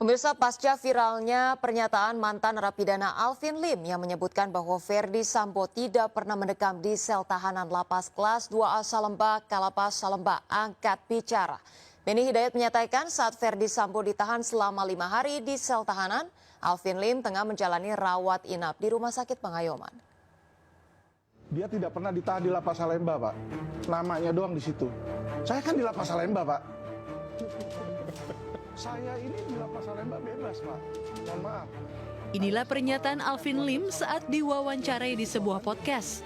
Pemirsa, pasca viralnya pernyataan mantan narapidana Alvin Lim yang menyebutkan bahwa Verdi Sambo tidak pernah mendekam di sel tahanan Lapas Kelas 2A Salemba, Kalapas Salemba angkat bicara. Beni Hidayat menyatakan saat Verdi Sambo ditahan selama 5 hari di sel tahanan, Alvin Lim tengah menjalani rawat inap di Rumah Sakit Pengayoman. Dia tidak pernah ditahan di Lapas Salemba, Pak. Namanya doang di situ. Saya kan di Lapas Salemba, Pak. Saya ini di Lapas Salemba bebas, Pak. Mohon maaf. Inilah pernyataan Alvin Lim saat diwawancarai di sebuah podcast.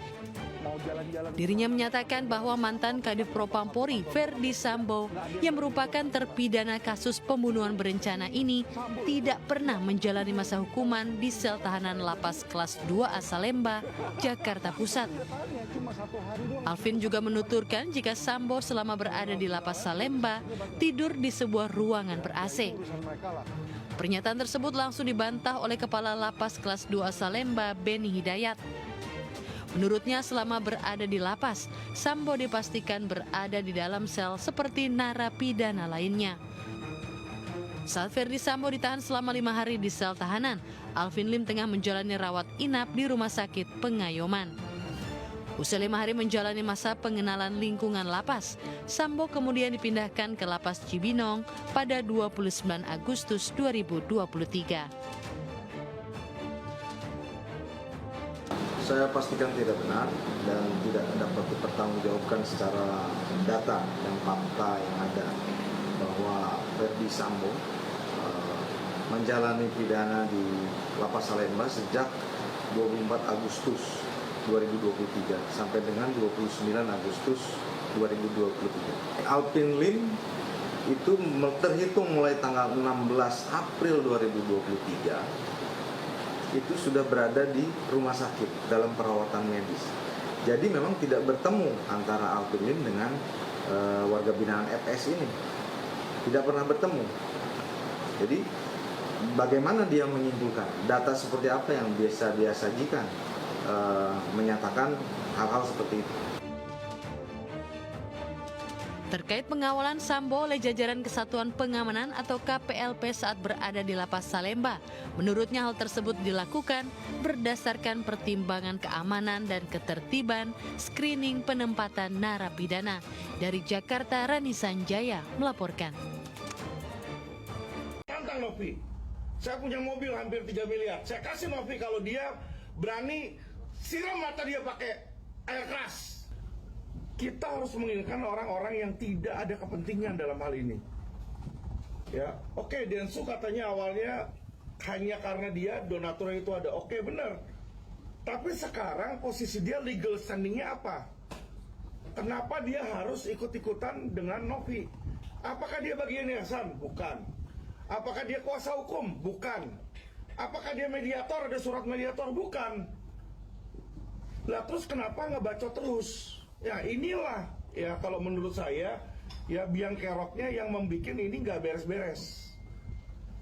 Mau jalan-jalan. Dirinya menyatakan bahwa mantan Kadif Propampori Verdi Sambo yang merupakan terpidana kasus pembunuhan berencana ini tidak pernah menjalani masa hukuman di sel tahanan Lapas Kelas 2A Salemba, Jakarta Pusat. Alvin juga menuturkan jika Sambo selama berada di Lapas Salemba tidur di sebuah ruangan ber-AC. Pernyataan tersebut langsung dibantah oleh Kepala Lapas Kelas 2A Salemba, Beni Hidayat. Menurutnya selama berada di lapas, Sambo dipastikan berada di dalam sel seperti narapidana lainnya. Saat Verdi Sambo ditahan selama 5 hari di sel tahanan, Alvin Lim tengah menjalani rawat inap di Rumah Sakit Pengayoman. Usai 5 hari menjalani masa pengenalan lingkungan lapas, Sambo kemudian dipindahkan ke Lapas Cibinong pada 29 Agustus 2023. Saya pastikan tidak benar dan tidak dapat dipertanggungjawabkan secara data dan fakta yang ada bahwa Verdi Sambo menjalani pidana di Lapas Salemba sejak 24 Agustus 2023 sampai dengan 29 Agustus 2023. Alvin Lim itu terhitung mulai tanggal 16 April 2023 itu sudah berada di rumah sakit dalam perawatan medis. Jadi memang tidak bertemu antara Alvin Lim dengan warga binaan FS ini. Tidak pernah bertemu. Jadi bagaimana dia menyimpulkan? Data seperti apa yang biasa dia sajikan menyatakan hal-hal seperti itu. Terkait pengawalan Sambo oleh jajaran Kesatuan Pengamanan atau KPLP saat berada di Lapas Salemba, menurutnya hal tersebut dilakukan berdasarkan pertimbangan keamanan dan ketertiban screening penempatan narapidana. Dari Jakarta, Rani Sanjaya melaporkan. Tantang Novi, saya punya mobil hampir 3 miliar. Saya kasih Novi kalau dia berani siram mata dia pakai air keras. Kita harus menginginkan orang-orang yang tidak ada kepentingan dalam hal ini. Ya, oke, Densu katanya awalnya hanya karena dia donaturnya itu ada. Oke, benar. Tapi sekarang posisi dia legal standingnya apa? Kenapa dia harus ikut-ikutan dengan Novi? Apakah dia bagian yayasan? Bukan. Apakah dia kuasa hukum? Bukan. Apakah dia mediator? Ada surat mediator? Bukan. Lah terus kenapa ngebacot terus? Ya inilah ya kalau menurut saya ya biang keroknya yang membuat ini nggak beres-beres.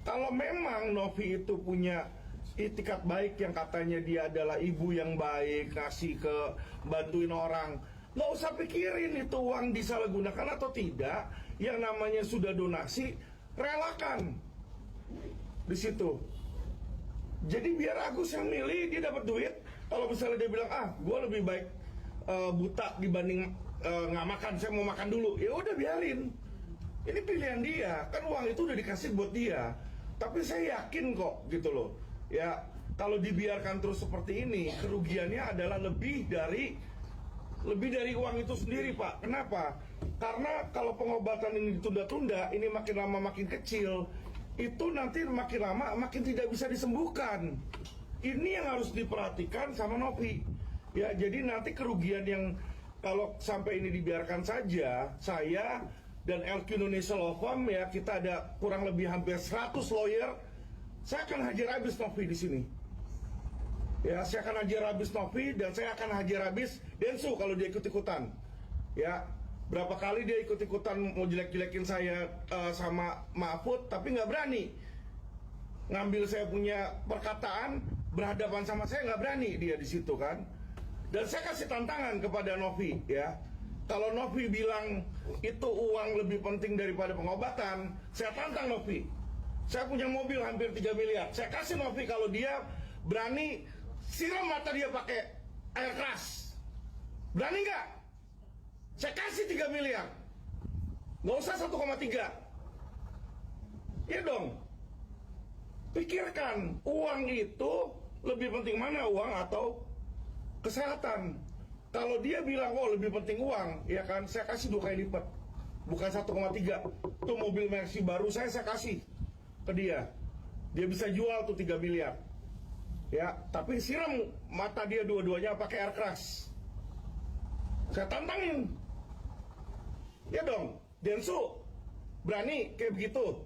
Kalau memang Novi itu punya itikat baik yang katanya dia adalah ibu yang baik, ngasih ke bantuin orang, nggak usah pikirin itu uang disalahgunakan atau tidak. Yang namanya sudah donasi, relakan di situ. Jadi biar Agus yang milih, dia dapat duit. Kalau misalnya dia bilang gue lebih baik buta dibanding nggak makan, saya mau makan dulu, ya udah biarin. Ini pilihan dia, kan uang itu udah dikasih buat dia. Tapi saya yakin kok gitu loh, ya kalau dibiarkan terus seperti ini, kerugiannya adalah lebih dari uang itu sendiri, Pak. Kenapa? Karena kalau pengobatan ini ditunda-tunda, ini makin lama makin kecil, itu nanti makin lama makin tidak bisa disembuhkan. Ini yang harus diperhatikan sama Novi. Ya, jadi nanti kerugian yang kalau sampai ini dibiarkan saja, saya dan LQ Indonesia Law Firm ya kita ada kurang lebih hampir 100 lawyer, saya akan hajar habis Novi di sini. Ya, saya akan hajar habis Novi dan saya akan hajar habis Densu kalau dia ikut-ikutan. Ya, berapa kali dia ikut-ikutan mau jelek-jelekin saya sama Mahfud, tapi nggak berani ngambil saya punya perkataan berhadapan sama saya, nggak berani dia di situ kan. Dan saya kasih tantangan kepada Novi ya. Kalau Novi bilang itu uang lebih penting daripada pengobatan, saya tantang Novi. Saya punya mobil hampir 3 miliar. Saya kasih Novi kalau dia berani siram mata dia pakai air keras. Berani nggak? Saya kasih 3 miliar. Nggak usah 1,3. Iya dong. Pikirkan, uang itu lebih penting mana, uang atau kesehatan? Kalau dia bilang, oh lebih penting uang, ya kan, saya kasih 2 kali lipat. Bukan 1,3. Itu mobil Mercy baru saya kasih ke dia. Dia bisa jual tuh 3 miliar. Ya, tapi siram mata dia dua-duanya pakai air keras. Saya tantangin. Ya dong, Densu berani kayak begitu.